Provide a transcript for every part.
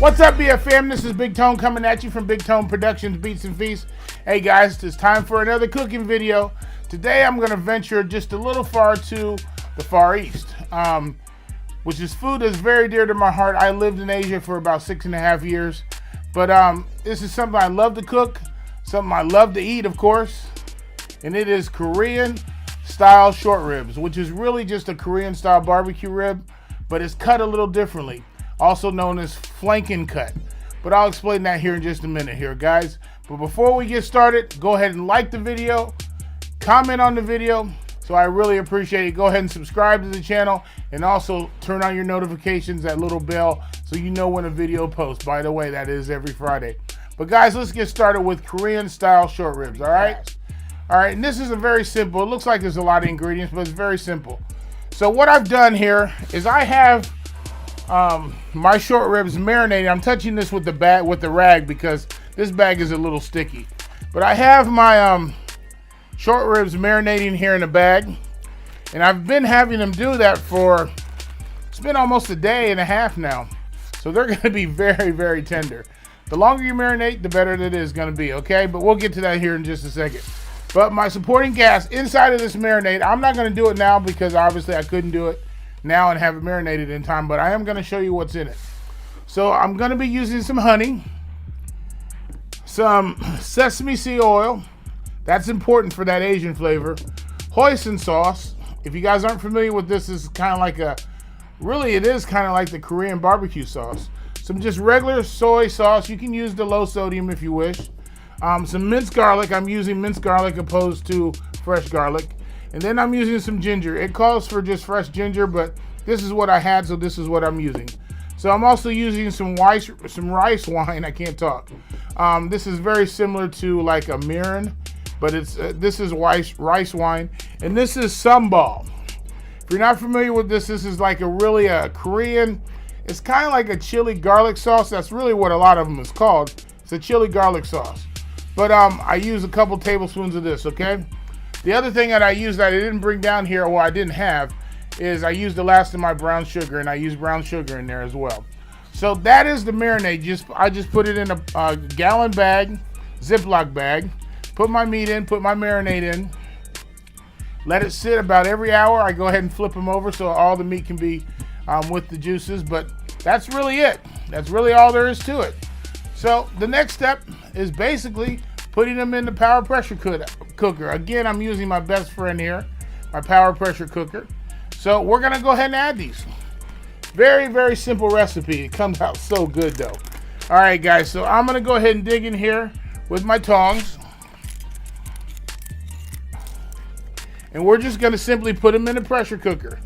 What's up, BFM? This is Big Tone coming at you from Big Tone Productions Beats and Feasts. Hey guys, it's time for another cooking video. Today I'm going to venture just a little far to the Far East, which is food that's very dear to my heart. I lived in Asia for about 6.5 years, but this is something I love to cook, something I love to eat, of course, and it is Korean style short ribs, which is really just a Korean style barbecue rib, but it's cut a little differently, also known as flanken cut. But I'll explain that here in just a minute here, guys. But before we get started, go ahead and like the video, comment on the video, so I really appreciate it. Go ahead and subscribe to the channel, and also turn on your notifications, that little bell, so you know when a video posts. By the way, that is every Friday. But guys, let's get started with Korean style short ribs, all right? All right, and this is a very simple, it looks like there's a lot of ingredients, but it's very simple. So what I've done here is I have my short ribs marinated. I'm touching this with the rag because this bag is a little sticky. But I have my short ribs marinating here in a bag, and I've been having them do that for, it's been almost a day and a half now. So they're gonna be very, very tender. The longer you marinate, the better it is gonna be, okay? But we'll get to that here in just a second. But my supporting gas inside of this marinade, I'm not gonna do it now because obviously I couldn't do it now and have it marinated in time, but I am gonna show you what's in it. So I'm gonna be using some honey, some sesame seed oil, that's important for that Asian flavor, hoisin sauce. If you guys aren't familiar with this, is kind of like it is kind of like the Korean barbecue sauce. Some just regular soy sauce, you can use the low sodium if you wish. Some minced garlic, I'm using minced garlic opposed to fresh garlic. And then I'm using some ginger. It calls for just fresh ginger, but this is what I had, so this is what I'm using. So I'm also using some rice wine, I can't talk. This is very similar to like a mirin, but this is rice wine. And this is sambal. If you're not familiar with this, this is like a Korean, it's kind of like a chili garlic sauce. That's really what a lot of them is called. It's a chili garlic sauce. But I use a couple tablespoons of this, okay? The other thing that I used that I didn't bring down here, or I didn't have, is I used the last of my brown sugar, and I used brown sugar in there as well. So that is the marinade. I just put it in a gallon bag, Ziploc bag, put my meat in, put my marinade in, let it sit about every hour. I go ahead and flip them over so all the meat can be with the juices, but that's really it. That's really all there is to it. So the next step is basically putting them in the power pressure cooker. Again, I'm using my best friend here, my power pressure cooker. So we're gonna go ahead and add these. Very, very simple recipe. It comes out so good though. All right, guys, so I'm gonna go ahead and dig in here with my tongs. And we're just gonna simply put them in the pressure cooker.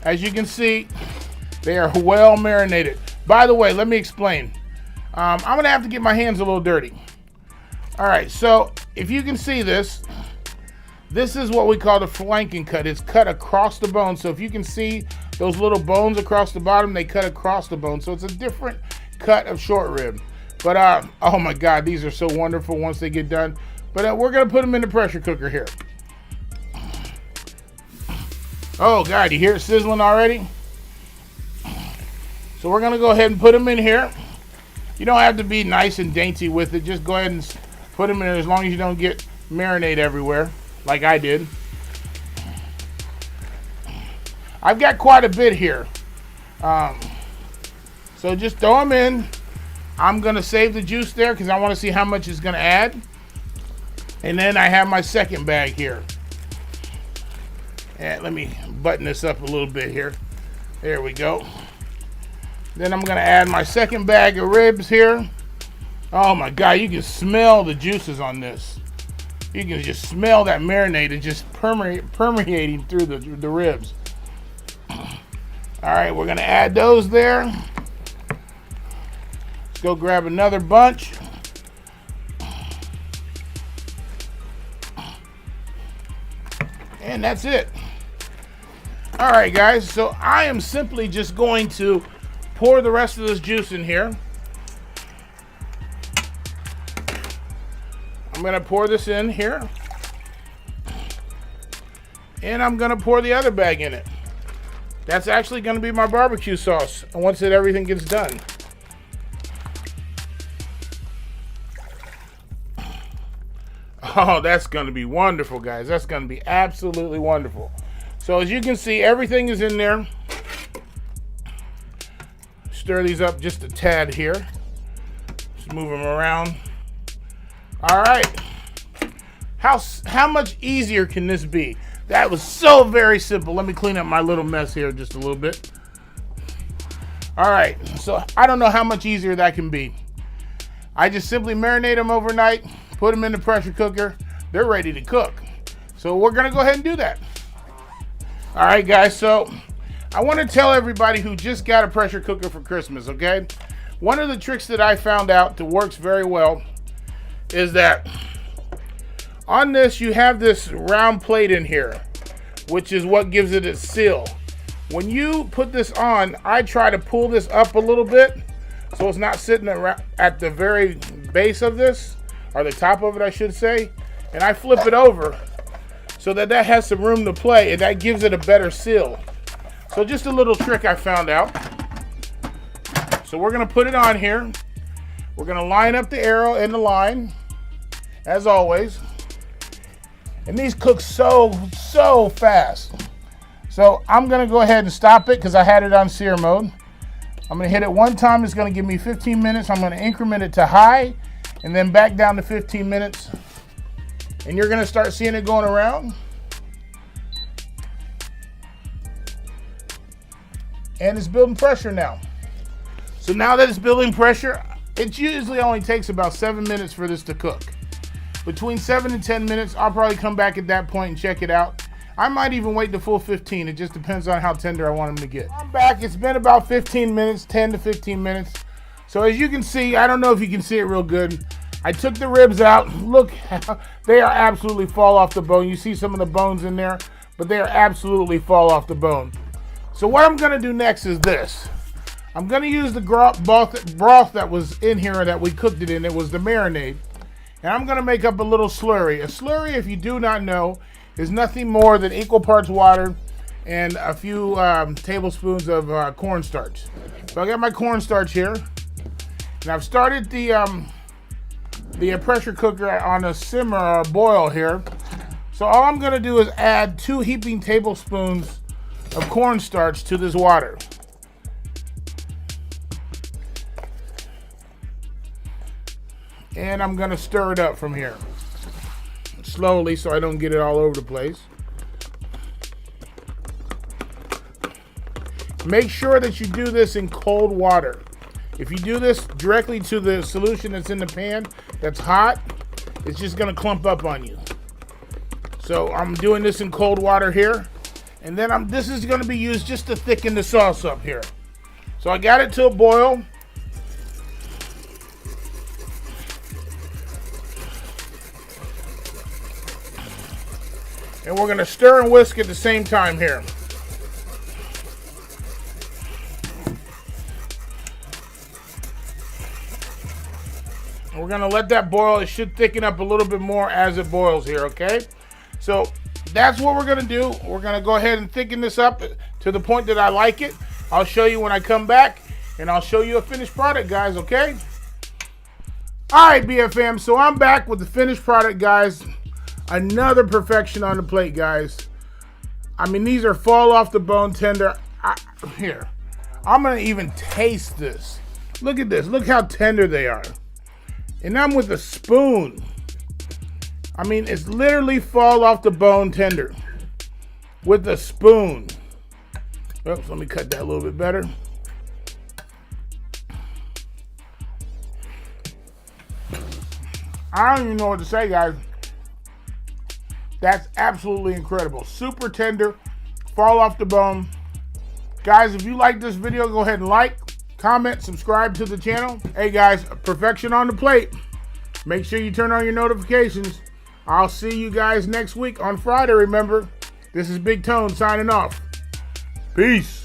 As you can see, they are well marinated. By the way, let me explain. I'm gonna have to get my hands a little dirty. All right, so if you can see this is what we call the flanken cut. It's cut across the bone. So if you can see those little bones across the bottom, they cut across the bone. So it's a different cut of short rib. But oh my God, these are so wonderful once they get done. But we're gonna put them in the pressure cooker here. Oh God, you hear it sizzling already? So we're gonna go ahead and put them in here. You don't have to be nice and dainty with it. Just go ahead and put them in there as long as you don't get marinade everywhere, like I did. I've got quite a bit here. So just throw them in. I'm gonna save the juice there because I wanna see how much it's gonna add. And then I have my second bag here. And let me button this up a little bit here. There we go. Then I'm gonna add my second bag of ribs here. Oh my God, you can smell the juices on this. You can just smell that marinade. It's just permeating through the ribs. All right, we're gonna add those there. Let's go grab another bunch. And that's it. All right, guys, so I am simply just going to pour the rest of this juice in here. I'm gonna pour this in here. And I'm gonna pour the other bag in it. That's actually gonna be my barbecue sauce once everything gets done. Oh, that's going to be wonderful, guys. That's going to be absolutely wonderful. So as you can see, everything is in there. Stir these up just a tad here. Just move them around. All right. How much easier can this be? That was so very simple. Let me clean up my little mess here just a little bit. All right, so I don't know how much easier that can be. I just simply marinate them overnight, put them in the pressure cooker. They're ready to cook. So we're gonna go ahead and do that. All right, guys, so I wanna tell everybody who just got a pressure cooker for Christmas, okay? One of the tricks that I found out that works very well is that on this, you have this round plate in here, which is what gives it its seal. When you put this on, I try to pull this up a little bit so it's not sitting at the very base of this, or the top of it, I should say. And I flip it over so that has some room to play, and that gives it a better seal. So just a little trick I found out. So we're gonna put it on here. We're gonna line up the arrow and the line, as always. And these cook so fast. So I'm gonna go ahead and stop it because I had it on sear mode. I'm gonna hit it one time, it's gonna give me 15 minutes. I'm gonna increment it to high and then back down to 15 minutes. And you're gonna start seeing it going around. And it's building pressure now. So now that it's building pressure, it usually only takes about 7 minutes for this to cook. Between 7 and 10 minutes, I'll probably come back at that point and check it out. I might even wait the full 15. It just depends on how tender I want them to get. I'm back. It's been about 15 minutes, 10 to 15 minutes. So as you can see, I don't know if you can see it real good. I took the ribs out. Look, they are absolutely fall off the bone. You see some of the bones in there, but they are absolutely fall off the bone. So what I'm gonna do next is this. I'm gonna use the broth that was in here that we cooked it in. It was the marinade. And I'm gonna make up a little slurry. A slurry, if you do not know, is nothing more than equal parts water and a few tablespoons of cornstarch. So I got my cornstarch here, and I've started the pressure cooker on a simmer or a boil here. So all I'm gonna do is add 2 heaping tablespoons of cornstarch to this water. And I'm gonna stir it up from here. Slowly so I don't get it all over the place. Make sure that you do this in cold water. If you do this directly to the solution that's in the pan that's hot, it's just gonna clump up on you. So I'm doing this in cold water here. And then this is gonna be used just to thicken the sauce up here. So I got it to a boil. And we're gonna stir and whisk at the same time here. And we're gonna let that boil. It should thicken up a little bit more as it boils here, okay? So that's what we're gonna do. We're gonna go ahead and thicken this up to the point that I like it. I'll show you when I come back, and I'll show you a finished product, guys, okay? All right, BFM, so I'm back with the finished product, guys. Another perfection on the plate, guys. I mean, these are fall off the bone tender. Here, I'm gonna even taste this. Look at this, look how tender they are. And I'm with a spoon. I mean, it's literally fall off the bone tender with a spoon. Oops, let me cut that a little bit better. I don't even know what to say, guys. That's absolutely incredible. Super tender, fall off the bone. Guys, if you like this video, go ahead and like, comment, subscribe to the channel. Hey guys, perfection on the plate. Make sure you turn on your notifications. I'll see you guys next week on Friday, remember. This is Big Tone signing off. Peace.